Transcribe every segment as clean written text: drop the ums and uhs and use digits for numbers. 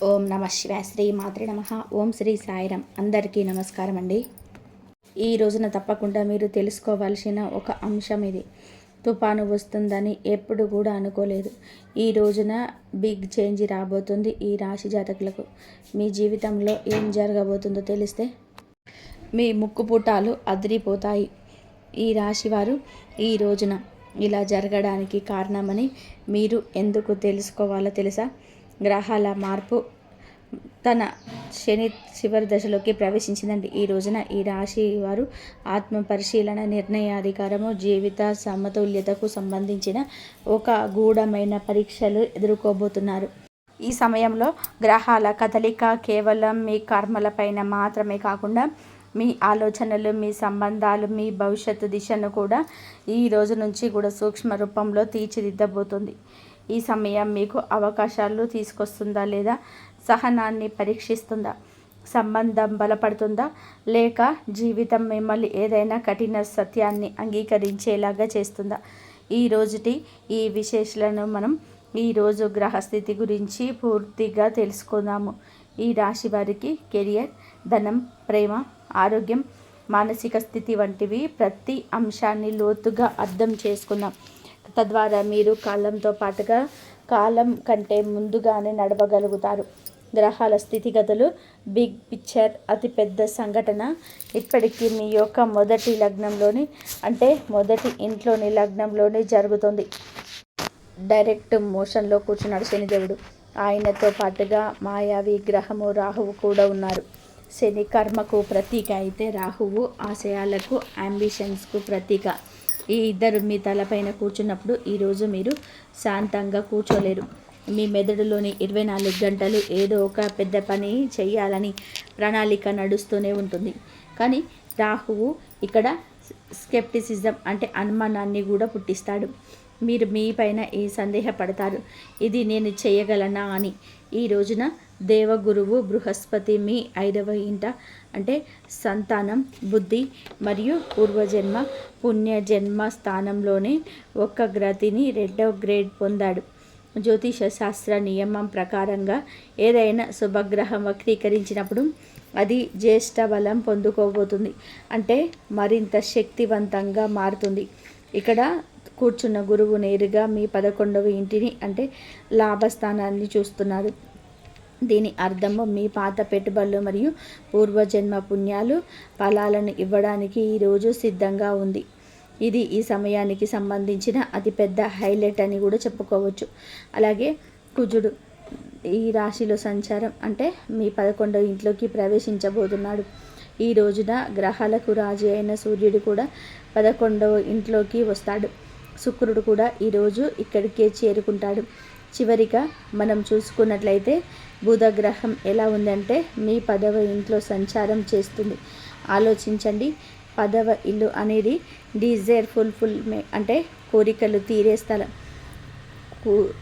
ఓం నమ శివాయ. శ్రీ మాత్రే నమ. ఓం శ్రీ సాయిరాం. అందరికీ నమస్కారం అండి. ఈ రోజున తప్పకుండా మీరు తెలుసుకోవాల్సిన ఒక అంశం ఇది. తుఫాను వస్తుందని ఎప్పుడు కూడా అనుకోలేదు. ఈ రోజున బిగ్ చేంజ్ రాబోతుంది ఈ రాశి జాతకులకు. మీ జీవితంలో ఏం జరగబోతుందో తెలిస్తే మీ ముక్కుపుటాలు అదిరిపోతాయి. ఈ రాశి వారు ఈ రోజున ఇలా జరగడానికి కారణమని మీరు ఎందుకు తెలుసుకోవాలో తెలుసా? గ్రహాల మార్పు తన శని చివరి దశలోకి ప్రవేశించిందండి. ఈ రోజున ఈ రాశి వారు ఆత్మ పరిశీలన, నిర్ణయాధికారము, జీవిత సమతుల్యతకు సంబంధించిన ఒక గూఢమైన పరీక్షలు ఎదుర్కోబోతున్నారు. ఈ సమయంలో గ్రహాల కదలిక కేవలం మీ కర్మలపైన మాత్రమే కాకుండా మీ ఆలోచనలు, మీ సంబంధాలు, మీ భవిష్యత్తు దిశను కూడా ఈ రోజు నుంచి కూడా సూక్ష్మ రూపంలో తీర్చిదిద్దబోతుంది. ఈ సమయం మీకు అవకాశాలు తీసుకొస్తుందా లేదా సహనాన్ని పరీక్షిస్తుందా? సంబంధం బలపడుతుందా లేక జీవితం మిమ్మల్ని ఏదైనా కఠిన సత్యాన్ని అంగీకరించేలాగా చేస్తుందా? ఈ రోజుటి ఈ విశేషాలను మనం ఈరోజు గ్రహస్థితి గురించి పూర్తిగా తెలుసుకుందాము. ఈ రాశి వారికి కెరియర్, ధనం, ప్రేమ, ఆరోగ్యం, మానసిక స్థితి వంటివి ప్రతి అంశాన్ని లోతుగా అర్థం చేసుకుందాం. తద్వారా మీరు కాలంతో పాటుగా కాలం కంటే ముందుగానే నడవగలుగుతారు. గ్రహాల స్థితిగతులు, బిగ్ పిక్చర్, అతిపెద్ద సంఘటన ఇప్పటికీ మీ యొక్క మొదటి లగ్నంలోని అంటే మొదటి ఇంట్లోని లగ్నంలోనే జరుగుతుంది. డైరెక్ట్ మోషన్లో కూర్చున్నాడు శనిదేవుడు. ఆయనతో పాటుగా మాయావి గ్రహము రాహువు కూడా ఉన్నారు. శని కర్మకు ప్రతీక అయితే రాహువు ఆశయాలకు, అంబిషన్స్కు ప్రతీక. ఈ ఇద్దరు మీ తలపైన కూర్చున్నప్పుడు ఈరోజు మీరు శాంతంగా కూర్చోలేరు. మీ మెదడులోని 24 గంటలు ఏదో ఒక పెద్ద పని చేయాలని ప్రణాళిక నడుస్తూనే ఉంటుంది. కానీ రాహువు ఇక్కడ స్కెప్టిసిజం అంటే అనుమానాన్ని కూడా పుట్టిస్తాడు. మీరు మీ పైన ఈ సందేహపడతారు, ఇది నేను చేయగలనా అని. ఈ రోజున దేవగురువు బృహస్పతి మీ 5వ ఇంట అంటే సంతానం, బుద్ధి మరియు పూర్వజన్మ పుణ్యజన్మ స్థానంలోనే ఒక గ్రతిని 2వ గ్రేడ్ పొందాడు. జ్యోతిష శాస్త్ర నియమం ప్రకారంగా ఏదైనా శుభగ్రహం వక్రీకరించినప్పుడు అది జ్యేష్ఠ బలం పొందుకోబోతుంది, అంటే మరింత శక్తివంతంగా మారుతుంది. ఇక్కడ కూర్చున్న గురువు నేరుగా మీ 11వ ఇంటిని అంటే లాభస్థానాన్ని చూస్తున్నారు. దీని అర్థము మీ పాత పెట్టుబడులు మరియు పూర్వజన్మ పుణ్యాలు ఫలాలను ఇవ్వడానికి ఈరోజు సిద్ధంగా ఉంది. ఇది ఈ సమయానికి సంబంధించిన అతిపెద్ద హైలైట్ అని కూడా చెప్పుకోవచ్చు. అలాగే కుజుడు ఈ రాశిలో సంచారం అంటే మీ 11వ ఇంట్లోకి ప్రవేశించబోతున్నాడు. ఈ రోజున గ్రహాలకు రాజు అయిన సూర్యుడు కూడా 11వ ఇంట్లోకి వస్తాడు. శుక్రుడు కూడా ఈరోజు ఇక్కడికే చేరుకుంటాడు. చివరిగా మనం చూసుకున్నట్లయితే బుధ గ్రహం ఎలా ఉందంటే మీ 10వ ఇంట్లో సంచారం చేస్తుంది. ఆలోచించండి, 10వ ఇల్లు అనేది డిజైర్ ఫుల్ఫిల్మెంట్ అంటే కోరికలు తీరే స్థలం.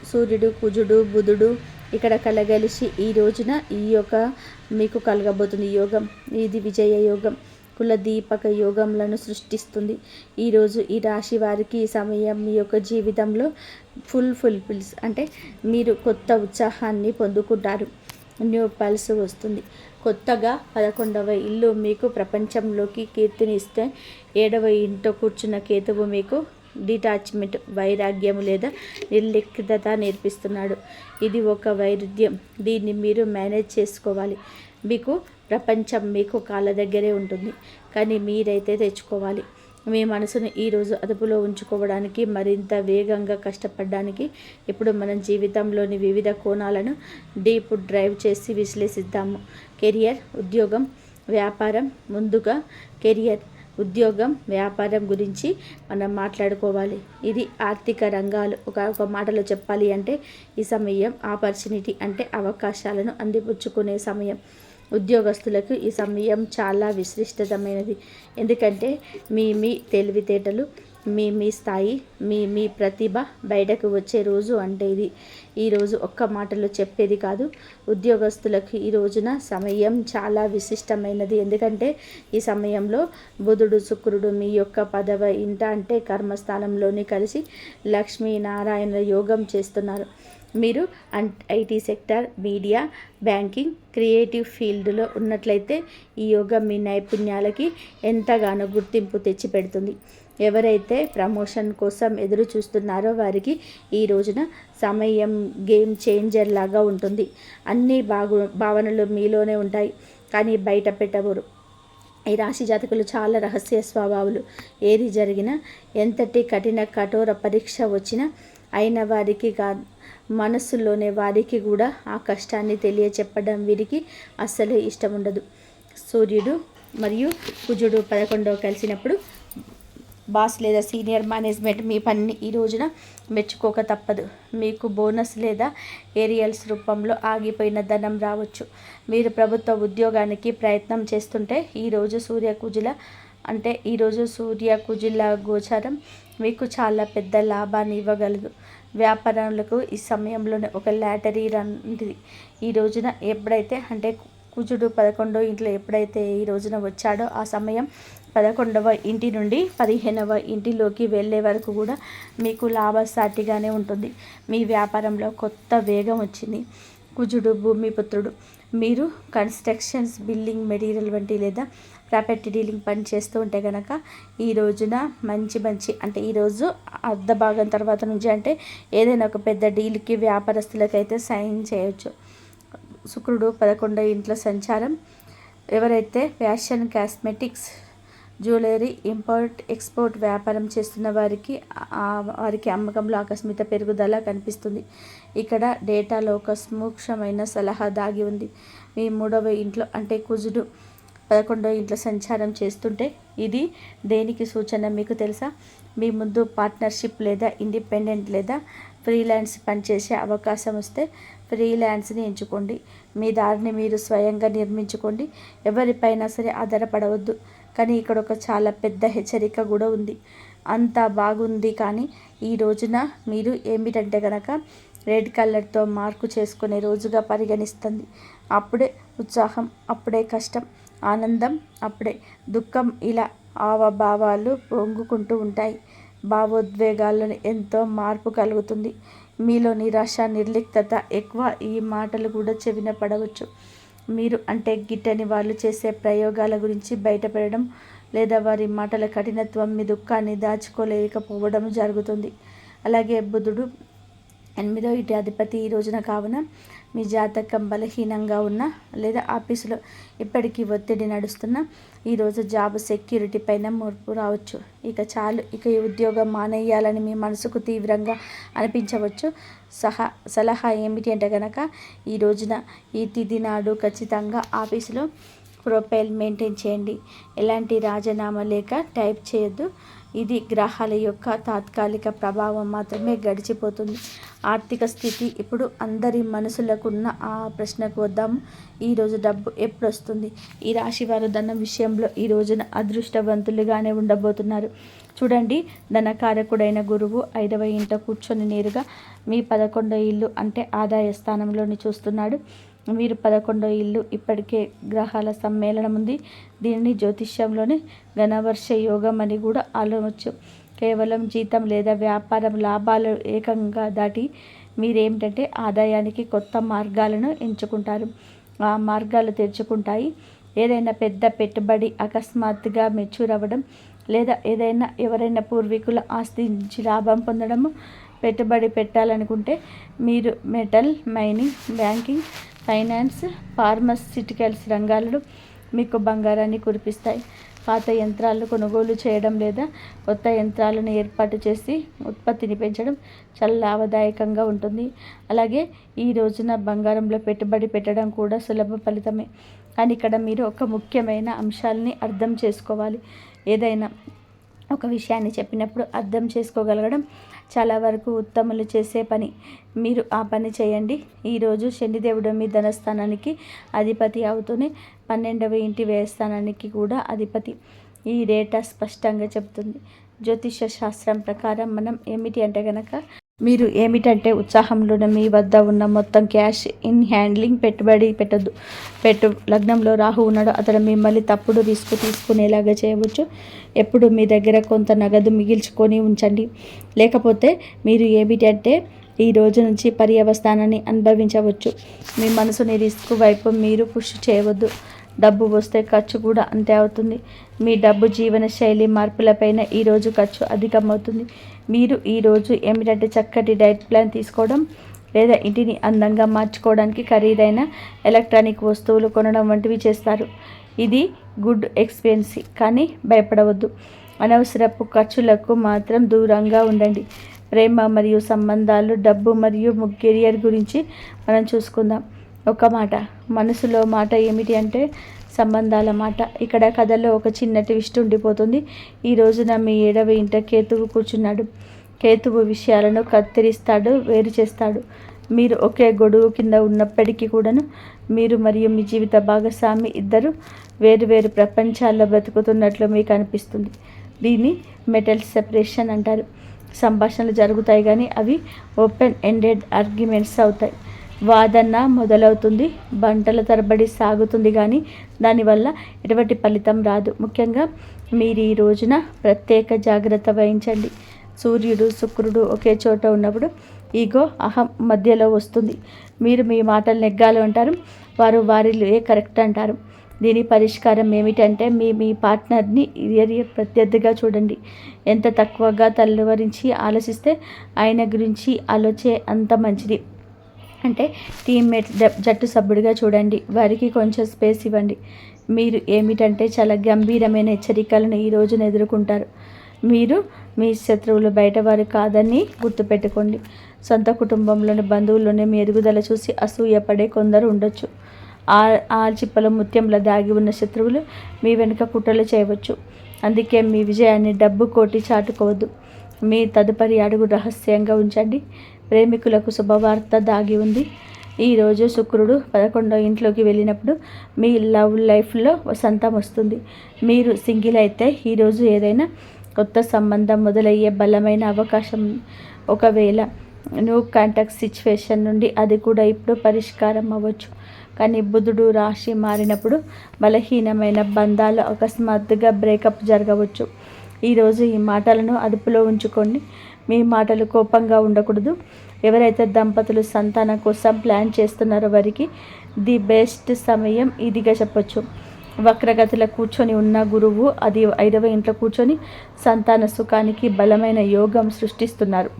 సూర్యుడు, కుజుడు, బుధుడు ఇక్కడ కలగలిసి ఈ రోజున ఈ యొక్క మీకు కలగబోతుంది యోగం. ఇది విజయ యోగం, కులదీపక యోగంలను సృష్టిస్తుంది. ఈరోజు ఈ రాశి వారికి ఈ సమయం మీ యొక్క జీవితంలో ఫుల్ఫిల్స్ అంటే మీరు కొత్త ఉత్సాహాన్ని పొందుకుంటారు. న్యూ పల్స్ వస్తుంది. కొత్తగా 11వ ఇల్లు మీకు ప్రపంచంలోకి కీర్తిని ఇస్తే 7వ ఇంట్లో కూర్చున్న కేతువు మీకు డిటాచ్మెంట్, వైరాగ్యం లేదా నిర్లిప్తత నేర్పిస్తున్నాడు. ఇది ఒక వైరుధ్యం, దీన్ని మీరు మేనేజ్ చేసుకోవాలి. మీకు ప్రపంచం మీకు కాళ్ళ దగ్గరే ఉంటుంది, కానీ మీరైతే తెచ్చుకోవాలి. మీ మనసును ఈరోజు అదుపులో ఉంచుకోవడానికి, మరింత వేగంగా కష్టపడడానికి ఇప్పుడు మనం జీవితంలోని వివిధ కోణాలను డీప్ డ్రైవ్ చేసి విశ్లేషిద్దాము. కెరియర్, ఉద్యోగం, వ్యాపారం. ముందుగా కెరియర్, ఉద్యోగం, వ్యాపారం గురించి మనం మాట్లాడుకోవాలి. ఇది ఆర్థిక రంగాలు. ఒక మాటలో చెప్పాలి అంటే ఈ సమయం ఆపర్చునిటీ అంటే అవకాశాలను అందిపుచ్చుకునే సమయం. ఉద్యోగస్తులకు ఈ సమయం చాలా విశిష్టమైనది, ఎందుకంటే మీ తెలివితేటలు, మీ స్థాయి, మీ ప్రతిభ బయటకు వచ్చే రోజు అంటే ఇది. ఈరోజు ఒక్క మాటలో చెప్పేది కాదు. ఉద్యోగస్తులకు ఈ రోజున సమయం చాలా విశిష్టమైనది, ఎందుకంటే ఈ సమయంలో బుధుడు, శుక్రుడు మీ యొక్క 10వ ఇంట అంటే కర్మస్థానంలోని కలిసి లక్ష్మీనారాయణ యోగం చేస్తున్నారు. మీరు IT sector, media, banking, creative ఫీల్డ్లో ఉన్నట్లయితే ఈ యోగం మీ నైపుణ్యాలకి ఎంతగానో గుర్తింపు తెచ్చిపెడుతుంది. ఎవరైతే ప్రమోషన్ కోసం ఎదురు చూస్తున్నారో వారికి ఈ రోజున సమయం గేమ్ చేంజర్ లాగా ఉంటుంది. అన్ని భావనలు మీలోనే ఉంటాయి, కానీ బయట పెట్టబోరు. ఈ రాశి జాతకులు చాలా రహస్య స్వభావాలు. ఏది జరిగినా, ఎంతటి కఠోర పరీక్ష వచ్చినా అయిన వారికి కాదు, మనస్సులోనే వారికి కూడా ఆ కష్టాన్ని తెలియచెప్పడం వీరికి అస్సలు ఇష్టం ఉండదు. సూర్యుడు మరియు కుజుడు 11వ కలిసినప్పుడు బాస్ లేదా సీనియర్ మేనేజ్మెంట్ మీ పనిని ఈ రోజున మెచ్చుకోక తప్పదు. మీకు బోనస్ లేదా ఏరియల్స్ రూపంలో ఆగిపోయిన ధనం రావచ్చు. మీరు ప్రభుత్వ ఉద్యోగానికి ప్రయత్నం చేస్తుంటే ఈరోజు సూర్య కుజుల గోచారం మీకు చాలా పెద్ద లాభాన్ని ఇవ్వగలదు. వ్యాపారులకు ఈ సమయంలోనే ఒక లాటరీ లాంటిది. ఈ రోజున ఎప్పుడైతే కుజుడు 11వ ఇంట్లో ఎప్పుడైతే ఈ రోజున వచ్చాడో ఆ సమయం 11వ ఇంటి నుండి 15వ ఇంటిలోకి వెళ్ళే వరకు కూడా మీకు లాభసాటిగానే ఉంటుంది. మీ వ్యాపారంలో కొత్త వేగం వచ్చింది. కుజుడు భూమిపుత్రుడు. మీరు కన్స్ట్రక్షన్స్, బిల్డింగ్ మెటీరియల్ వంటి లేదా ప్రాపర్టీ డీలింగ్ పని చేస్తూ ఉంటే కనుక ఈ రోజున మంచి ఈరోజు అర్ధ భాగం తర్వాత నుంచి ఏదైనా ఒక పెద్ద డీల్కి వ్యాపారస్తులకైతే సైన్ చేయొచ్చు. శుక్రుడు 11వ ఇంట్లో సంచారం. ఎవరైతే fashion, cosmetics, jewellery, import export వ్యాపారం చేస్తున్న వారికి అమ్మకంలో ఆకస్మిక పెరుగుదల కనిపిస్తుంది. ఇక్కడ డేటాలో ఒక సూక్ష్మమైన సలహా దాగి ఉంది. మీ 3వ ఇంట్లో కుజుడు 11వ ఇంట్లో సంచారం చేస్తుంటే ఇది దేనికి సూచన మీకు తెలుసా? మీ ముందు పార్ట్నర్షిప్ లేదా ఇండిపెండెంట్ లేదా ఫ్రీలాన్స్ పనిచేసే అవకాశం వస్తే ఫ్రీలాన్స్ని ఎంచుకోండి. మీ దారిని మీరు స్వయంగా నిర్మించుకోండి. ఎవరిపైనా సరే ఆధారపడవద్దు. కానీ ఇక్కడ ఒక చాలా పెద్ద హెచ్చరిక కూడా ఉంది. అంతా బాగుంది, కానీ ఈ రోజున మీరు కనుక రెడ్ కలర్తో మార్కు చేసుకునే రోజుగా పరిగణిస్తుంది. అప్పుడే ఉత్సాహం, అప్పుడే కష్టం, ఆనందం, అప్పుడే దుఃఖం, ఇలా భావాలు పొంగుకుంటూ ఉంటాయి. భావోద్వేగాల్లో ఎంతో మార్పు కలుగుతుంది. మీలో నిరాశ, నిర్లిప్తత ఎక్కువ. ఈ మాటలు కూడా చెవిన పడవచ్చు. మీరు గిట్టని వాళ్ళు చేసే ప్రయోగాల గురించి బయటపడడం లేదా వారి మాటల కఠినత్వం మీ దుఃఖాన్ని దాచుకోలేకపోవడం జరుగుతుంది. అలాగే బుధుడు 8వ ఇంటి అధిపతి ఈ రోజున కావున మీ జాతకం బలహీనంగా ఉన్న లేదా ఆఫీసులో ఇప్పటికీ ఒత్తిడి నడుస్తున్న ఈరోజు జాబ్ సెక్యూరిటీ పైన మార్పు రావచ్చు. ఇక ఈ ఉద్యోగం మానేయాలని మీ మనసుకు తీవ్రంగా అనిపించవచ్చు. సలహా ఏమిటి కనుక ఈ రోజున ఈ తిథి నాడు ఖచ్చితంగా ఆఫీసులో ప్రొఫైల్ మెయింటైన్ చేయండి. ఎలాంటి రాజీనామా లేక టైప్ చేయొద్దు. ఇది గ్రహాల యొక్క తాత్కాలిక ప్రభావం మాత్రమే, గడిచిపోతుంది. ఆర్థిక స్థితి. ఇప్పుడు అందరి మనసులకున్న ఆ ప్రశ్నకు వద్దాము. ఈరోజు డబ్బు ఎప్పుడు వస్తుంది? ఈ రాశి వారు ధనం విషయంలో ఈ రోజున అదృష్టవంతులుగానే ఉండబోతున్నారు. చూడండి, ధనకారకుడైన గురువు 5వ ఇంట కూర్చొని నేరుగా మీ 11వ ఇల్లు ఆదాయ స్థానంలోని చూస్తున్నాడు. మీరు 11వ ఇల్లు ఇప్పటికే గ్రహాల సమ్మేళనం ఉంది. దీనిని జ్యోతిష్యంలోని ఘనవర్ష యోగం అని కూడా ఆలోచించవచ్చు. కేవలం జీతం లేదా వ్యాపారం లాభాలు ఏకంగా దాటి మీరేమిటంటే ఆదాయానికి కొత్త మార్గాలను ఎంచుకుంటారు. ఆ మార్గాలు తెరుచుకుంటాయి. ఏదైనా పెద్ద పెట్టుబడి అకస్మాత్తుగా మెచ్యూర్ అవ్వడం లేదా ఎవరైనా పూర్వీకుల ఆస్తి నుంచి లాభం పొందడము. పెట్టుబడి పెట్టాలనుకుంటే మీరు metal, mining, banking, finance, pharmaceuticals రంగాలలో మీకు బంగారాన్ని కురిపిస్తాయి. పాత యంత్రాలను కొనుగోలు చేయడం లేదా కొత్త యంత్రాలను ఏర్పాటు చేసి ఉత్పత్తిని పెంచడం చాలా లాభదాయకంగా ఉంటుంది. అలాగే ఈ రోజున బంగారంలో పెట్టుబడి పెట్టడం కూడా సులభ ఫలితమే. కానీ ఇక్కడ మీరు ఒక ముఖ్యమైన అంశాలని అర్థం చేసుకోవాలి. ఏదైనా ఒక విషయాన్ని చెప్పినప్పుడు అర్థం చేసుకోగలగడం చాలా వరకు ఉత్తములు చేసే పని. మీరు ఆ పని చేయండి. ఈరోజు శనిదేవుడు మీ ధనస్థానానికి అధిపతి అవుతూనే 12వ ఇంటి వ్యయస్థానానికి కూడా అధిపతి. ఈ డేటా స్పష్టంగా చెబుతుంది. జ్యోతిష శాస్త్రం ప్రకారం మనం కనుక మీరు ఉత్సాహంలోనే మీ వద్ద ఉన్న మొత్తం క్యాష్ ఇన్ హ్యాండ్లింగ్ పెట్టుబడి పెట్టద్దు. లగ్నంలో రాహు ఉన్నాడు. అతను మిమ్మల్ని తప్పుడు రిస్క్ తీసుకునేలాగా చేయవచ్చు. ఎప్పుడు మీ దగ్గర కొంత నగదు మిగిల్చుకొని ఉంచండి. లేకపోతే మీరు ఈ రోజు నుంచి పర్యవస్థానాన్ని అనుభవించవచ్చు. మీ మనసుని రిస్క్ వైపు మీరు పుష్ చేయవద్దు. డబ్బు వస్తే ఖర్చు కూడా అంతే అవుతుంది. మీ డబ్బు జీవన శైలి మార్పులపైన ఈరోజు ఖర్చు అధికమవుతుంది. మీరు ఈరోజు ఏమిటంటే చక్కటి డైట్ ప్లాన్ తీసుకోవడం, లేదా ఇంటిని అందంగా మార్చుకోవడానికి ఖరీదైన ఎలక్ట్రానిక్ వస్తువులు కొనడం వంటివి చేస్తారు. ఇది గుడ్ ఎక్స్పెన్సీ, కానీ భయపడవద్దు. అనవసరపు ఖర్చులకు మాత్రం దూరంగా ఉండండి. ప్రేమ మరియు సంబంధాలు, డబ్బు మరియు కెరియర్ గురించి మనం చూసుకుందాం. ఒక మాట, మనసులో మాట ఏమిటి అంటే సంబంధాల మాట. ఇక్కడ కథలో ఒక చిన్న ట్విస్ట్ ఉండిపోతుంది. ఈ రోజున మీ 7వ ఇంట కేతువు కూర్చున్నాడు. కేతువు విషయాలను కత్తిరిస్తాడు, వేరు చేస్తాడు. మీరు ఒకే గొడుగు కింద ఉన్నప్పటికీ కూడాను మీరు మరియు మీ జీవిత భాగస్వామి ఇద్దరు వేరు వేరు ప్రపంచాల్లో బ్రతుకుతున్నట్లు మీకు అనిపిస్తుంది. దీన్ని మెటల్ సెపరేషన్ అంటారు. సంభాషణలు జరుగుతాయి కానీ అవి ఓపెన్ ఎండెడ్ ఆర్గ్యుమెంట్స్ అవుతాయి. వాదన మొదలవుతుంది, గంటల తరబడి సాగుతుంది, కానీ దానివల్ల ఎటువంటి ఫలితం రాదు. ముఖ్యంగా మీరు ఈ రోజున ప్రత్యేక జాగ్రత్త వహించండి. సూర్యుడు, శుక్రుడు ఒకే చోట ఉన్నప్పుడు ఈగో, అహం మధ్యలో వస్తుంది. మీరు మీ మాటలు నెగ్గాలి అంటారు, వారు వారిలో కరెక్ట్ అంటారు. దీని పరిష్కారం ఏమిటంటే మీ పార్ట్నర్ని ప్రత్యర్థిగా చూడండి. ఎంత తక్కువగా తలవరించి ఆలోచిస్తే ఆయన గురించి ఆలోచే అంత మంచిది. అంటే టీమ్మేట్, జట్టు సభ్యుడిగా చూడండి. వారికి కొంచెం స్పేస్ ఇవ్వండి. మీరు ఏమిటంటే చాలా గంభీరమైన హెచ్చరికలను ఈ రోజున ఎదుర్కొంటారు. మీరు మీ శత్రువులు బయటవారు కాదని గుర్తుపెట్టుకోండి. సొంత కుటుంబంలోని బంధువుల్లోనే మీ ఎదుగుదల చూసి అసూయపడే కొందరు ఉండొచ్చు. ఆ చిప్పలో ముత్యంలో దాగి ఉన్న శత్రువులు మీ వెనుక కుట్రలు చేయవచ్చు. అందుకే మీ విజయాన్ని డబ్బు కోటి చాటుకోవద్దు. మీ తదుపరి అడుగు రహస్యంగా ఉంచండి. ప్రేమికులకు శుభవార్త దాగి ఉంది. ఈరోజు శుక్రుడు 11వ ఇంట్లోకి వెళ్ళినప్పుడు మీ లవ్ లైఫ్లో వసంతం వస్తుంది. మీరు సింగిల్ అయితే ఈరోజు ఏదైనా కొత్త సంబంధం మొదలయ్యే బలమైన అవకాశం. ఒకవేళ న్యూ కాంటాక్ట్ సిచ్యువేషన్ నుండి అది కూడా ఇప్పుడు పరిష్కారం అవ్వచ్చు. కానీ బుధుడు రాశి మారినప్పుడు బలహీనమైన బంధాలు అకస్మాత్తుగా బ్రేకప్ జరగవచ్చు. ఈరోజు ఈ మాటలను అదుపులో ఉంచుకోండి. మీ మాటలు కోపంగా ఉండకూడదు. ఎవరైతే దంపతులు సంతానం కోసం ప్లాన్ చేస్తున్నారో వారికి ది బెస్ట్ సమయం ఇదిగా చెప్పొచ్చు. వక్రగతిలో కూర్చొని ఉన్న గురువు అది 5వ ఇంట్లో కూర్చొని సంతాన సుఖానికి బలమైన యోగం సృష్టిస్తున్నారు.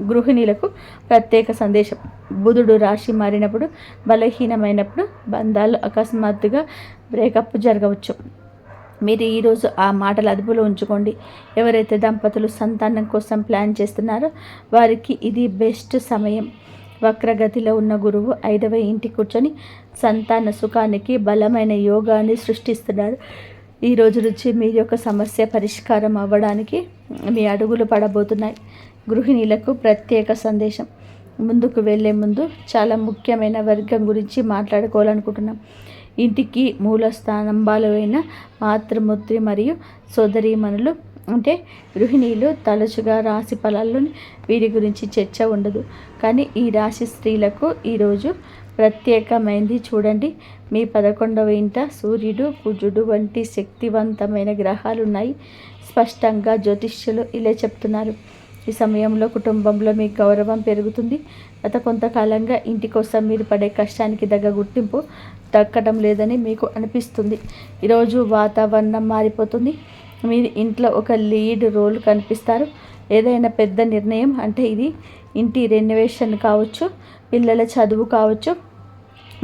గృహిణీలకు ప్రత్యేక సందేశం. బుధుడు రాశి మారినప్పుడు బలహీనమైనప్పుడు బంధాలు అకస్మాత్తుగా బ్రేకప్ జరగవచ్చు. మీరు ఈరోజు ఆ మాటలు అదుపులో ఉంచుకోండి. ఎవరైతే దంపతులు సంతానం కోసం ప్లాన్ చేస్తున్నారో వారికి ఇది బెస్ట్ సమయం. వక్రగతిలో ఉన్న గురువు 5వ ఇంటి కూర్చొని సంతాన సుఖానికి బలమైన యోగాన్ని సృష్టిస్తున్నారు. ఈ రోజు నుంచి మీ యొక్క సమస్య పరిష్కారం అవ్వడానికి మీ అడుగులు పడబోతున్నాయి. గృహిణీలకు ప్రత్యేక సందేశం. ముందుకు వెళ్ళే ముందు చాలా ముఖ్యమైన వర్గం గురించి మాట్లాడుకోవాలనుకుంటున్నాం. ఇంటికి మూల స్తంభాలైన మాతృమూర్తి మరియు సోదరీమణులు అంటే గృహిణీలు తరచుగా రాశి ఫలాల్లోని వీరి గురించి చర్చ ఉండదు. కానీ ఈ రాశి స్త్రీలకు ఈరోజు ప్రత్యేకమైంది. చూడండి, మీ 11వ ఇంట సూర్యుడు, కుజుడు వంటి శక్తివంతమైన గ్రహాలు ఉన్నాయి. స్పష్టంగా జ్యోతిష్యులు ఇలా చెప్తున్నారు. ఈ సమయంలో కుటుంబంలో మీ గౌరవం పెరుగుతుంది. గత కొంతకాలంగా ఇంటి కోసం మీరు పడే కష్టానికి తగ్గ గుర్తింపు దక్కడం లేదని మీకు అనిపిస్తుంది. ఈరోజు వాతావరణం మారిపోతుంది. మీరు ఇంట్లో ఒక లీడ్ రోల్ కనిపిస్తారు. ఏదైనా పెద్ద నిర్ణయం అంటే ఇది ఇంటి రెనోవేషన్ కావచ్చు, పిల్లల చదువు కావచ్చు,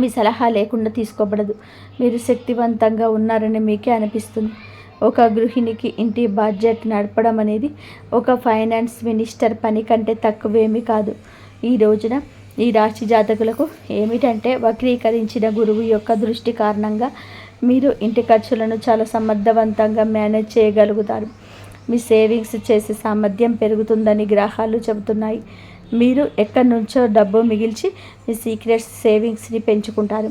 మీ సలహా లేకుండా తీసుకోబడదు. మీరు శక్తివంతంగా ఉన్నారని మీకే అనిపిస్తుంది. ఒక గృహిణికి ఇంటి బడ్జెట్ నడపడం అనేది ఒక ఫైనాన్స్ మినిస్టర్ పని కంటే తక్కువేమీ కాదు. ఈ రోజున ఈ రాశి జాతకులకు ఏమిటంటే వక్రీకరించిన గురువు యొక్క దృష్టి కారణంగా మీరు ఇంటి ఖర్చులను చాలా సమర్థవంతంగా మేనేజ్ చేయగలుగుతారు. మీ సేవింగ్స్ చేసే సామర్థ్యం పెరుగుతుందని గ్రహాలు చెబుతున్నాయి. మీరు ఎక్కడి నుంచో డబ్బు మిగిల్చి మీ సీక్రెట్ సేవింగ్స్ని పెంచుకుంటారు.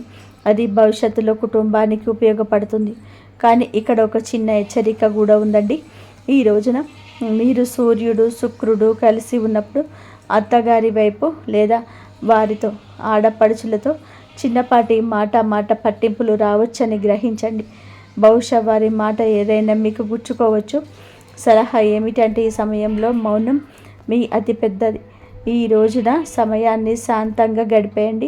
అది భవిష్యత్తులో కుటుంబానికి ఉపయోగపడుతుంది. కానీ ఇక్కడ ఒక చిన్న హెచ్చరిక కూడా ఉందండి. ఈ రోజున మీరు సూర్యుడు, శుక్రుడు కలిసి ఉన్నప్పుడు అత్తగారి వైపు లేదా వారితో ఆడపడుచులతో చిన్నపాటి మాట పట్టింపులు రావచ్చని గ్రహించండి. బహుశా వారి మాట ఏదైనా మీకు గుచ్చుకోవచ్చు. సలహా ఏమిటంటే ఈ సమయంలో మౌనం మీ అతి పెద్దది. ఈ రోజున సమయాన్ని శాంతంగా గడిపేయండి.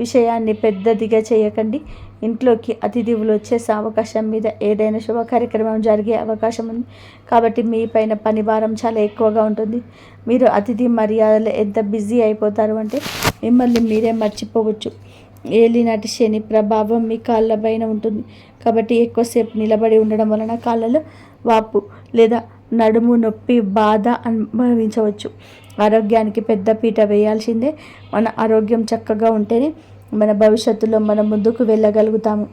విషయాన్ని పెద్దదిగా చేయకండి. ఇంట్లోకి అతిథులు వచ్చే అవకాశం మీద ఏదైనా శుభ కార్యక్రమం జరిగే అవకాశం ఉంది కాబట్టి మీ పైన పని భారం చాలా ఎక్కువగా ఉంటుంది. మీరు అతిథి మర్యాదలు ఎంత బిజీ అయిపోతారు అంటే మిమ్మల్ని మీరే మర్చిపోవచ్చు. ఏలినాటి శని ప్రభావం మీ కాళ్ళ పైన ఉంటుంది కాబట్టి ఎక్కువసేపు నిలబడి ఉండడం వలన కాళ్ళలో వాపు లేదా నడుము నొప్పి బాధ అనుభవించవచ్చు. ఆరోగ్యానికి పెద్ద పీట వేయాల్సిందే. మన ఆరోగ్యం చక్కగా ఉంటేనే మన భవిష్యత్తులో మనం ముందుకు వెళ్ళగలుగుతాము,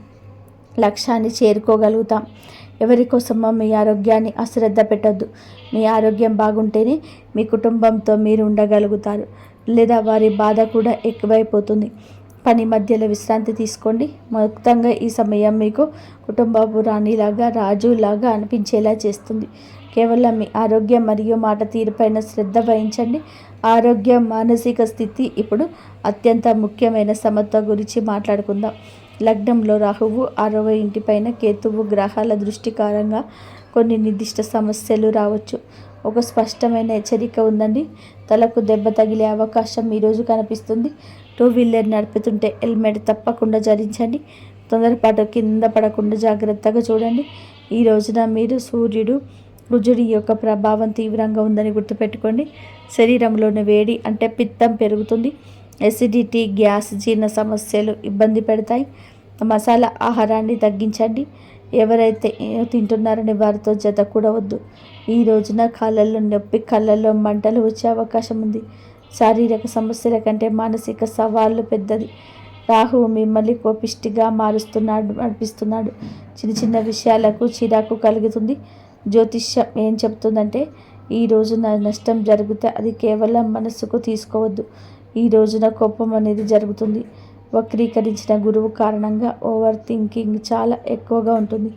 లక్ష్యాన్ని చేరుకోగలుగుతాం. ఎవరి కోసమో మీ ఆరోగ్యాన్ని అశ్రద్ధ పెట్టద్దు. మీ ఆరోగ్యం బాగుంటేనే మీ కుటుంబంతో మీరు ఉండగలుగుతారు, లేదా వారి బాధ కూడా ఎక్కువైపోతుంది. పని మధ్యలో విశ్రాంతి తీసుకోండి. మొత్తంగా ఈ సమయం మీకు కుటుంబపు రాణిలాగా రాజులాగా అనిపించేలా చేస్తుంది. కేవలం మీ ఆరోగ్యం మరియు మాట తీరుపైన శ్రద్ధ వహించండి. ఆరోగ్యం, మానసిక స్థితి ఇప్పుడు అత్యంత ముఖ్యమైన సమత్వ గురించి మాట్లాడుకుందాం. లగ్నంలో రాహువు, 6వ ఇంటిపైన కేతువు గ్రహాల దృష్టి కారణంగా కొన్ని నిర్దిష్ట సమస్యలు రావచ్చు. ఒక స్పష్టమైన హెచ్చరిక ఉందండి. తలకు దెబ్బ తగిలే అవకాశం ఈరోజు కనిపిస్తుంది. 2 వీలర్ నడుపుతుంటే హెల్మెట్ తప్పకుండా ధరించండి. తొందరపాటు కింద పడకుండా జాగ్రత్తగా చూడండి. ఈ రోజున మీరు సూర్యుడు, కుజుడి యొక్క ప్రభావం తీవ్రంగా ఉందని గుర్తుపెట్టుకోండి. శరీరంలోని వేడి అంటే పిత్తం పెరుగుతుంది. ఎసిడిటీ, గ్యాస్, జీర్ణ సమస్యలు ఇబ్బంది పెడతాయి. మసాలా ఆహారాన్ని తగ్గించండి. ఎవరైతే తింటున్నారని వారితో జత కూడా వద్దు. ఈ రోజున కాళ్ళల్లో నొప్పి, కళ్ళల్లో మంటలు వచ్చే అవకాశం ఉంది. శారీరక సమస్యల కంటే మానసిక సవాళ్ళు పెద్దది. రాహువు మిమ్మల్ని కోపిష్టిగా నడిపిస్తున్నాడు. చిన్న చిన్న విషయాలకు చిరాకు కలుగుతుంది. జ్యోతిష్యం ఏం చెప్తుందంటే ఈ రోజున నష్టం జరిగితే అది కేవలం మనస్సుకు తీసుకోవద్దు. ఈ రోజున కోపం అనేది జరుగుతుంది. వక్రీకరించిన గురువు కారణంగా ఓవర్ థింకింగ్ చాలా ఎక్కువగా ఉంటుంది.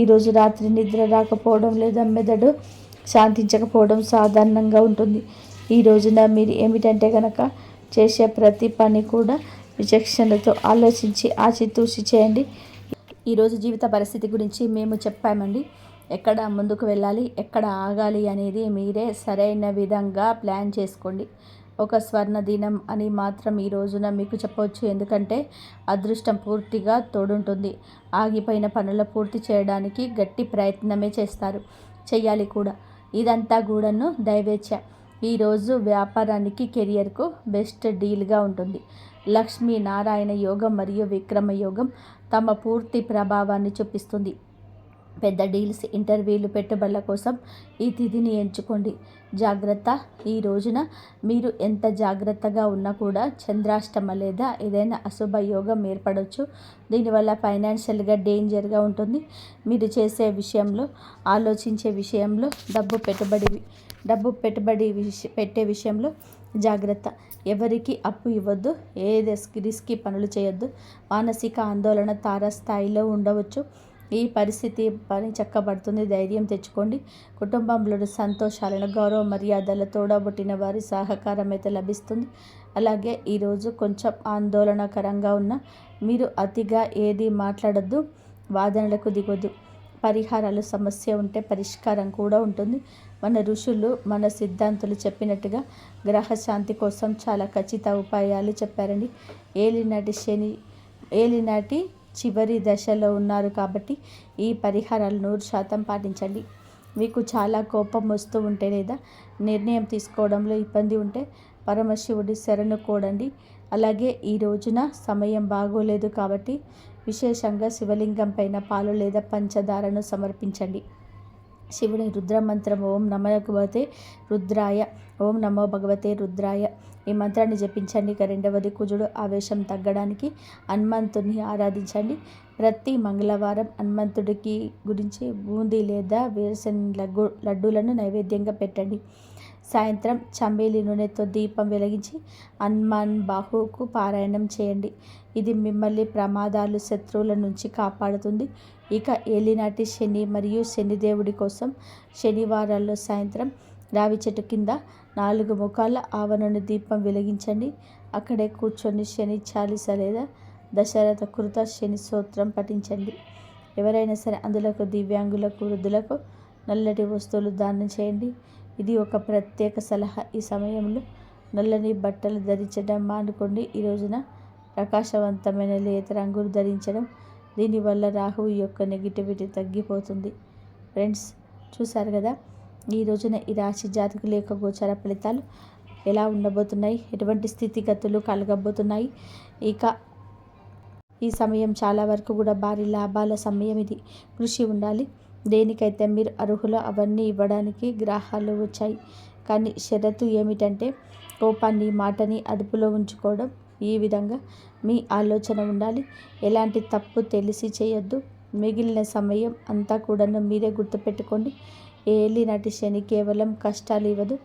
ఈరోజు రాత్రి నిద్ర రాకపోవడం లేదా మెదడు శాంతించకపోవడం సాధారణంగా ఉంటుంది. ఈ రోజున మీరు ఏమిటంటే కనుక చేసే ప్రతి పని కూడా విచక్షణతో ఆలోచించి ఆచితూచి చేయండి. ఈరోజు జీవిత పరిస్థితి గురించి మేము చెప్పామండి. ఎక్కడ ముందుకు వెళ్ళాలి, ఎక్కడ ఆగాలి అనేది మీరే సరైన విధంగా ప్లాన్ చేసుకోండి. ఒక స్వర్ణ దినం అని మాత్రం ఈ రోజున మీకు చెప్పవచ్చు. ఎందుకంటే అదృష్టం పూర్తిగా తోడుంటుంది. ఆగిపోయిన పనులు పూర్తి చేయడానికి గట్టి ప్రయత్నమే చెయ్యాలి కూడా. ఇదంతా కూడాను దైవేచ్ఛ. ఈరోజు వ్యాపారానికి, కెరియర్కు బెస్ట్ డీల్గా ఉంటుంది. లక్ష్మీ నారాయణ యోగం మరియు విక్రమ యోగం తమ పూర్తి ప్రభావాన్ని చూపిస్తుంది. పెద్ద డీల్స్, ఇంటర్వ్యూలు, పెట్టుబడుల కోసం ఈ తిథిని ఎంచుకోండి. జాగ్రత్త. ఈ రోజున మీరు ఎంత జాగ్రత్తగా ఉన్నా కూడా చంద్రాష్టమ లేదా ఏదైనా అశుభ యోగం ఏర్పడవచ్చు. దీనివల్ల ఫైనాన్షియల్గా డేంజర్గా ఉంటుంది. మీరు చేసే విషయంలో, ఆలోచించే విషయంలో, డబ్బు పెట్టుబడి పెట్టే విషయంలో జాగ్రత్త. ఎవరికి అప్పు ఇవ్వద్దు. రిస్కీ పనులు చేయొద్దు. మానసిక ఆందోళన తారస్థాయిలో ఉండవచ్చు. ఈ పరిస్థితి పని చక్కబడుతుంది. ధైర్యం తెచ్చుకోండి. కుటుంబంలోని సంతోషాలను, గౌరవ మర్యాదల, తోడబుట్టిన వారి సహకారం అయితే లభిస్తుంది. అలాగే ఈరోజు కొంచెం ఆందోళనకరంగా ఉన్న మీరు అతిగా ఏది మాట్లాడద్దు, వాదనలకు దిగొద్దు. పరిహారాలు, సమస్య ఉంటే పరిష్కారం కూడా ఉంటుంది. మన ఋషులు, మన సిద్ధాంతులు చెప్పినట్టుగా గ్రహశాంతి కోసం చాలా ఖచ్చిత ఉపాయాలు చెప్పారండి. ఏలినాటి చివరి దశలో ఉన్నారు కాబట్టి ఈ పరిహారాలు 100% పాటించండి. మీకు చాలా కోపం వస్తూ ఉంటే లేదా నిర్ణయం తీసుకోవడంలో ఇబ్బంది ఉంటే పరమశివుడి శరణు కోడండి. అలాగే ఈ రోజున సమయం బాగోలేదు కాబట్టి విశేషంగా శివలింగం పైన పాలు లేదా పంచదారను సమర్పించండి. శివుని రుద్రమంత్రం ఓం నమో భగవతే రుద్రాయ ఈ మంత్రాన్ని జపించండి. ఇక రెండవది, కుజుడు ఆవేశం తగ్గడానికి హనుమంతుని ఆరాధించండి. ప్రతి మంగళవారం హనుమంతుడికి గురించి బూందీ లేదా వేరుశెనగ లడ్డూలను నైవేద్యంగా పెట్టండి. సాయంత్రం చంబేలి నూనెతో దీపం వెలిగించి హనుమాన్ బాహుకు పారాయణం చేయండి. ఇది మిమ్మల్ని ప్రమాదాలు, శత్రువుల నుంచి కాపాడుతుంది. ఇక ఏలినాటి శని మరియు శనిదేవుడి కోసం శనివారాల్లో సాయంత్రం రావి చెట్టు కింద 4 ముఖాల ఆవనూనె దీపం వెలిగించండి. అక్కడే కూర్చొని శని చాలీస లేదా దశరథ కృత శని స్తోత్రం పఠించండి. ఎవరైనా సరే అందులకు దివ్యాంగులకు, వృద్ధులకు నల్లటి వస్తువులు దానం చేయండి. ఇది ఒక ప్రత్యేక సలహా. ఈ సమయంలో నల్లని బట్టలు ధరించడం మానుకోండి. ఈ రోజున ప్రకాశవంతమైన లేత రంగులు ధరించడం, దీనివల్ల రాహువు యొక్క నెగిటివిటీ తగ్గిపోతుంది. ఫ్రెండ్స్, చూసారు కదా ఈ రోజున ఈ రాశి జాతకుల యొక్క గోచార ఫలితాలు ఎలా ఉండబోతున్నాయి, ఎటువంటి స్థితిగతులు కలగబోతున్నాయి. ఇక ఈ సమయం చాలా వరకు కూడా భారీ లాభాల సమయం. ఇది కృషి ఉండాలి. దేనికైతే మీరు అర్హులో అవన్నీ ఇవ్వడానికి గ్రహాలు వచ్చాయి. కానీ షరతు ఏమిటంటే కోపాన్ని, మాటని అదుపులో ఉంచుకోవడం. ఈ విధంగా మీ ఆలోచన ఉండాలి. ఎలాంటి తప్పు తెలిసి చేయొద్దు. మిగిలిన సమయం అంతా కూడాను మీరే గుర్తుపెట్టుకోండి. ఏలినాటి శని కేవలం కష్టాలు ఇవ్వదు.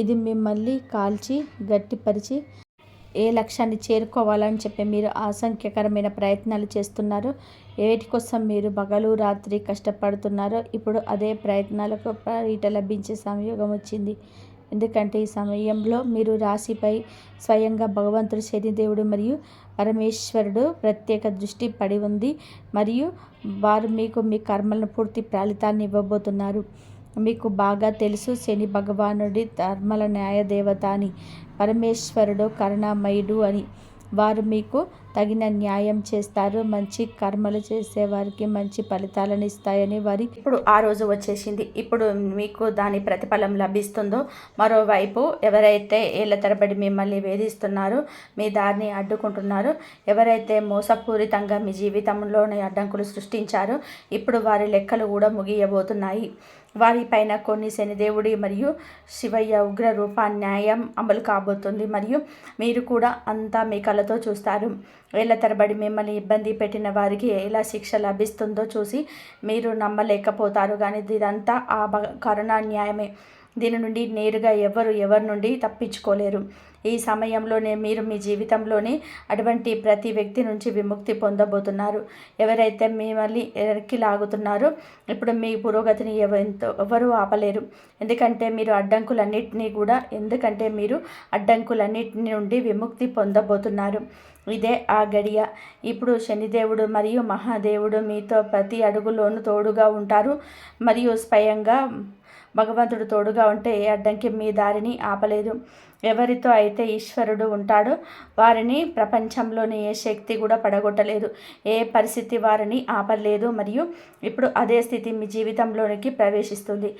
ఇది మిమ్మల్ని కాల్చి గట్టిపరిచి ఏ లక్ష్యాన్ని చేరుకోవాలని చెప్పి మీరు అసంఖ్యకరమైన ప్రయత్నాలు చేస్తున్నారో, ఏటి కోసం మీరు పగలు రాత్రి కష్టపడుతున్నారో, ఇప్పుడు అదే ప్రయత్నాలకు ఫలితం లభించే సంయోగం వచ్చింది. ఎందుకంటే ఈ సమయంలో మీరు రాశిపై స్వయంగా భగవంతుడు శనిదేవుడు మరియు పరమేశ్వరుడు ప్రత్యేక దృష్టి పడి ఉంది. మరియు వారు మీకు మీ కర్మలను పూర్తి ఫలితాన్ని ఇవ్వబోతున్నారు. మీకు బాగా తెలుసు, శని భగవానుడి ధర్మల న్యాయదేవత అని, పరమేశ్వరుడు కరుణామయుడు అని. వారు మీకు తగిన న్యాయం చేస్తారు. మంచి కర్మలు చేసేవారికి మంచి ఫలితాలను ఇస్తాయని వారి ఇప్పుడు ఆ రోజు వచ్చేసింది. ఇప్పుడు మీకు దాని ప్రతిఫలం లభిస్తుందో. మరోవైపు ఎవరైతే ఏళ్ల తరబడి మిమ్మల్ని వేధిస్తున్నారో, మీ దారిని అడ్డుకుంటున్నారో, ఎవరైతే మోసపూరితంగా మీ జీవితంలోని అడ్డంకులు సృష్టించారో, ఇప్పుడు వారి లెక్కలు కూడా ముగియబోతున్నాయి. వారిపైన కొన్ని శనిదేవుడి మరియు శివయ్య ఉగ్ర రూప న్యాయం అమలు కాబోతుంది. మరియు మీరు కూడా అంతా మీ కళ్ళతో చూస్తారు. ఏళ్ల తరబడి మిమ్మల్ని ఇబ్బంది పెట్టిన వారికి ఎలా శిక్ష లభిస్తుందో చూసి మీరు నమ్మలేకపోతారు. కానీ ఇదంతా ఆ కరుణా న్యాయమే. దీని నుండి నేరుగా ఎవరి నుండి తప్పించుకోలేరు. ఈ సమయంలోనే మీరు మీ జీవితంలోని అటువంటి ప్రతి వ్యక్తి నుంచి విముక్తి పొందబోతున్నారు. ఎవరైతే మిమ్మల్ని ఎరక్కి లాగుతున్నారో, ఇప్పుడు మీ పురోగతిని ఎవరు ఆపలేరు. ఎందుకంటే మీరు అడ్డంకులన్నిటి నుండి విముక్తి పొందబోతున్నారు. ఇదే ఆ గడియ. ఇప్పుడు శనిదేవుడు మరియు మహాదేవుడు మీతో ప్రతి అడుగులోనూ తోడుగా ఉంటారు. మరియు స్వయంగా భగవంతుడు తోడుగా ఉంటే ఏ అడ్డంకి మీ దారిని ఆపలేదు. ఎవరితో అయితే ఈశ్వరుడు ఉంటాడో వారిని ప్రపంచంలోని ఏ శక్తి కూడా పడగొట్టలేదు. ఏ పరిస్థితి వారిని ఆపలేదు. మరియు ఇప్పుడు అదే స్థితి మీ జీవితంలోనికి ప్రవేశిస్తుంది.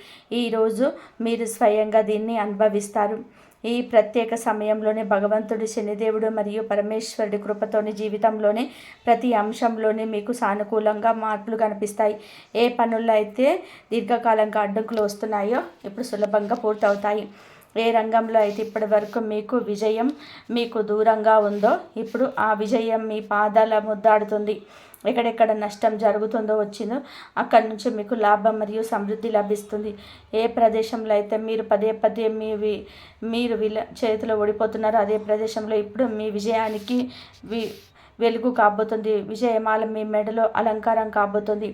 ఈరోజు మీరు స్వయంగా దీన్ని అనుభవిస్తారు. ఈ ప్రత్యేక సమయంలోనే భగవంతుడి శనిదేవుడు మరియు పరమేశ్వరుడి కృపతోని జీవితంలోనే ప్రతి అంశంలోనే మీకు సానుకూలంగా మార్పులు కనిపిస్తాయి. ఏ పనుల్లో అయితే దీర్ఘకాలంగా అడ్డంకులు వస్తున్నాయో ఇప్పుడు సులభంగా పూర్తవుతాయి. ఏ రంగంలో అయితే ఇప్పటి వరకు మీకు విజయం మీకు దూరంగా ఉందో, ఇప్పుడు ఆ విజయం మీ పాదాల ముద్దాడుతుంది. ఎక్కడెక్కడ నష్టం జరుగుతుందో వచ్చిందో అక్కడి నుంచి మీకు లాభం మరియు సమృద్ధి లభిస్తుంది. ఏ ప్రదేశంలో అయితే మీరు పదే మీరు చేతిలో ఓడిపోతున్నారో అదే ప్రదేశంలో ఇప్పుడు మీ విజయానికి వెలుగు కాబోతుంది. విజయమాల మీ మెడలో అలంకారం కాబోతుంది.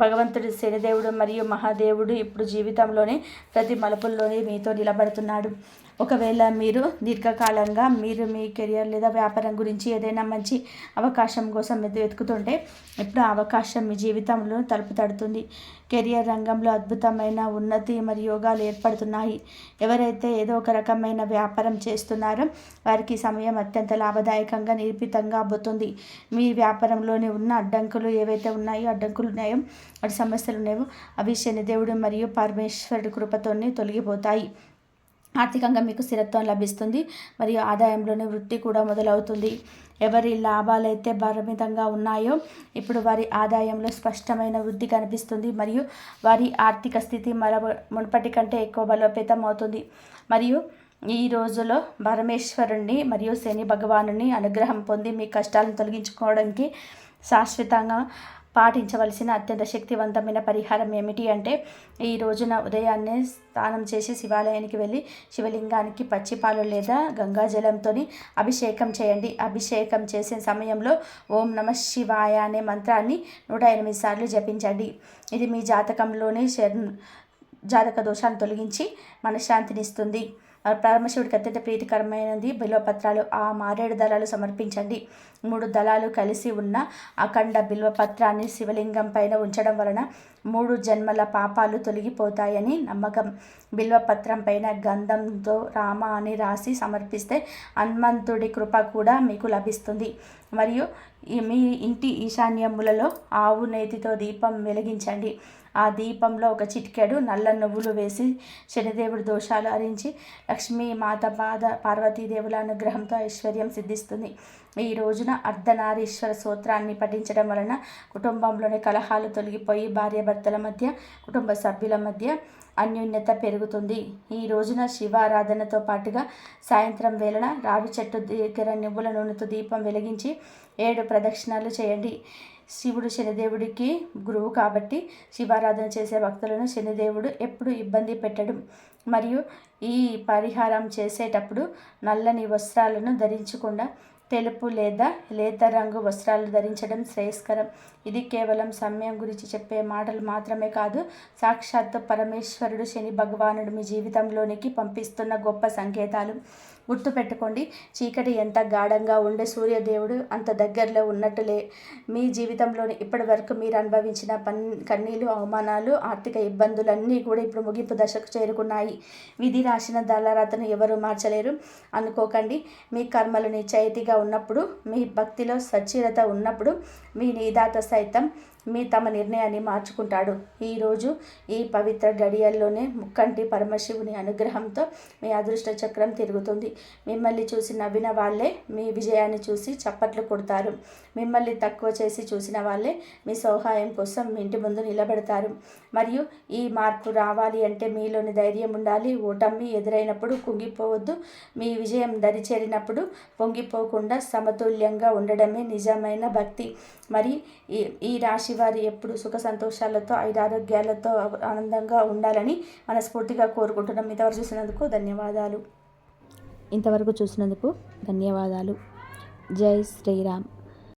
భగవంతుడి శనిదేవుడు మరియు మహాదేవుడు ఇప్పుడు జీవితంలోని ప్రతి మలుపుల్లోనే మీతో నిలబడుతున్నాడు. ఒకవేళ మీరు దీర్ఘకాలంగా మీరు మీ కెరియర్ లేదా వ్యాపారం గురించి ఏదైనా మంచి అవకాశం కోసం వెతుకుతుంటే ఇప్పుడు ఆ అవకాశం మీ జీవితంలో తలుపు తడుతుంది. కెరియర్ రంగంలో అద్భుతమైన ఉన్నతి మరియు యోగాలు ఏర్పడుతున్నాయి. ఎవరైతే ఏదో ఒక రకమైన వ్యాపారం చేస్తున్నారో వారికి సమయం అత్యంత లాభదాయకంగా నిరూపితంగా అబ్బుతుంది. మీ వ్యాపారంలోని ఉన్న అడ్డంకులు ఏవైతే ఉన్నాయో అటు సమస్యలు ఉన్నాయో అవి శనిదేవుడు మరియు పరమేశ్వరుడి కృపతోనే తొలగిపోతాయి. ఆర్థికంగా మీకు స్థిరత్వం లభిస్తుంది మరియు ఆదాయంలోనే వృద్ధి కూడా మొదలవుతుంది. ఎవరి లాభాలైతే పరిమితంగా ఉన్నాయో ఇప్పుడు వారి ఆదాయంలో స్పష్టమైన వృద్ధి కనిపిస్తుంది మరియు వారి ఆర్థిక స్థితి మునుపటి కంటే ఎక్కువ బలోపేతం అవుతుంది. మరియు ఈ రోజులో పరమేశ్వరుణ్ణి మరియు శని భగవానుని అనుగ్రహం పొంది మీ కష్టాలను తొలగించుకోవడానికి శాశ్వతంగా పాటించవలసిన అత్యంత శక్తివంతమైన పరిహారం ఏమిటి అంటే, ఈ రోజున ఉదయాన్నే స్నానం చేసి శివాలయానికి వెళ్ళి శివలింగానికి పచ్చిపాలు లేదా గంగాజలంతో అభిషేకం చేయండి. అభిషేకం చేసే సమయంలో ఓం నమః శివాయ అనే మంత్రాన్ని 108 సార్లు జపించండి. ఇది మీ జాతకంలోని జాతక దోషాన్ని తొలగించి మనశ్శాంతినిస్తుంది. పరమశివుడికి అత్యంత ప్రీతికరమైనది బిల్వపత్రాలు. ఆ మారేడు దళాలు సమర్పించండి. 3 దళాలు కలిసి ఉన్న అఖండ బిల్వపత్రాన్ని శివలింగం పైన ఉంచడం వలన 3 జన్మల పాపాలు తొలగిపోతాయని నమ్మకం. బిల్వపత్రం పైన గంధంతో రామ అని రాసి సమర్పిస్తే హనుమంతుడి కృప కూడా మీకు లభిస్తుంది. మరియు మీ ఇంటి ఈశాన్యములలో ఆవు నేతితో దీపం వెలిగించండి. ఆ దీపంలో ఒక చిటికెడు నల్ల నువ్వులు వేసి శనిదేవుడి దోషాలు హరించి లక్ష్మీ మాత పార్వతీదేవుల అనుగ్రహంతో ఐశ్వర్యం సిద్ధిస్తుంది. ఈ రోజున అర్ధనారీశ్వర స్తోత్రాన్ని పఠించడం వలన కుటుంబంలోని కలహాలు తొలగిపోయి భార్యాభర్తల మధ్య, కుటుంబ సభ్యుల మధ్య అన్యోన్యత పెరుగుతుంది. ఈ రోజున శివారాధనతో పాటుగా సాయంత్రం వేళన రావి చెట్టు దగ్గర నువ్వుల నూనెతో దీపం వెలిగించి 7 ప్రదక్షిణాలు చేయండి. శివుడు శనిదేవుడికి గురువు కాబట్టి శివారాధన చేసే భక్తులను శనిదేవుడు ఎప్పుడు ఇబ్బంది పెట్టడం. మరియు ఈ పరిహారం చేసేటప్పుడు నల్లని వస్త్రాలను ధరించకుండా తెలుపు లేదా లేత రంగు వస్త్రాలు ధరించడం శ్రేయస్కరం. ఇది కేవలం సమయం గురించి చెప్పే మాటలు మాత్రమే కాదు, సాక్షాత్తు పరమేశ్వరుడు శని భగవానుడు మీ జీవితంలోనికి పంపిస్తున్న గొప్ప సంకేతాలు. గుర్తుపెట్టుకోండి, చీకటి ఎంత గాఢంగా ఉండే సూర్యదేవుడు అంత దగ్గరలో ఉన్నట్టులే. మీ జీవితంలోని ఇప్పటి వరకు మీరు అనుభవించిన కన్నీళ్ళు, అవమానాలు, ఆర్థిక ఇబ్బందులన్నీ కూడా ఇప్పుడు ముగింపు దశకు చేరుకున్నాయి. విధి రాసిన దళరాతను ఎవరు మార్చలేరు అనుకోకండి. మీ కర్మలు నిశ్చయితీగా ఉన్నప్పుడు, మీ భక్తిలో సచ్చీరత ఉన్నప్పుడు మీ నిదాత సైతం తమ నిర్ణయాన్ని మార్చుకుంటాడు. ఈరోజు ఈ పవిత్ర గడియల్లోనే ముక్కంటి పరమశివుని అనుగ్రహంతో మీ అదృష్ట చక్రం తిరుగుతుంది. మిమ్మల్ని చూసి నవ్విన వాళ్ళే మీ విజయాన్ని చూసి చప్పట్లు కొడతారు. మిమ్మల్ని తక్కువ చేసి చూసిన వాళ్ళే మీ సహాయం కోసం మీ ఇంటి ముందు నిలబెడతారు. మరియు ఈ మార్పు రావాలి అంటే మీలోని ధైర్యం ఉండాలి. ఓటమి ఎదురైనప్పుడు కుంగిపోవద్దు. మీ విజయం దరిచేరినప్పుడు పొంగిపోకుండా సమతుల్యంగా ఉండడమే నిజమైన భక్తి. మరి ఈ రాశి వారి ఎప్పుడు సుఖ సంతోషాలతో, ఆరోగ్యాలతో ఆనందంగా ఉండాలని మనస్ఫూర్తిగా కోరుకుంటున్నాం. ఇంతవరకు చూసినందుకు ధన్యవాదాలు. జై శ్రీరామ్.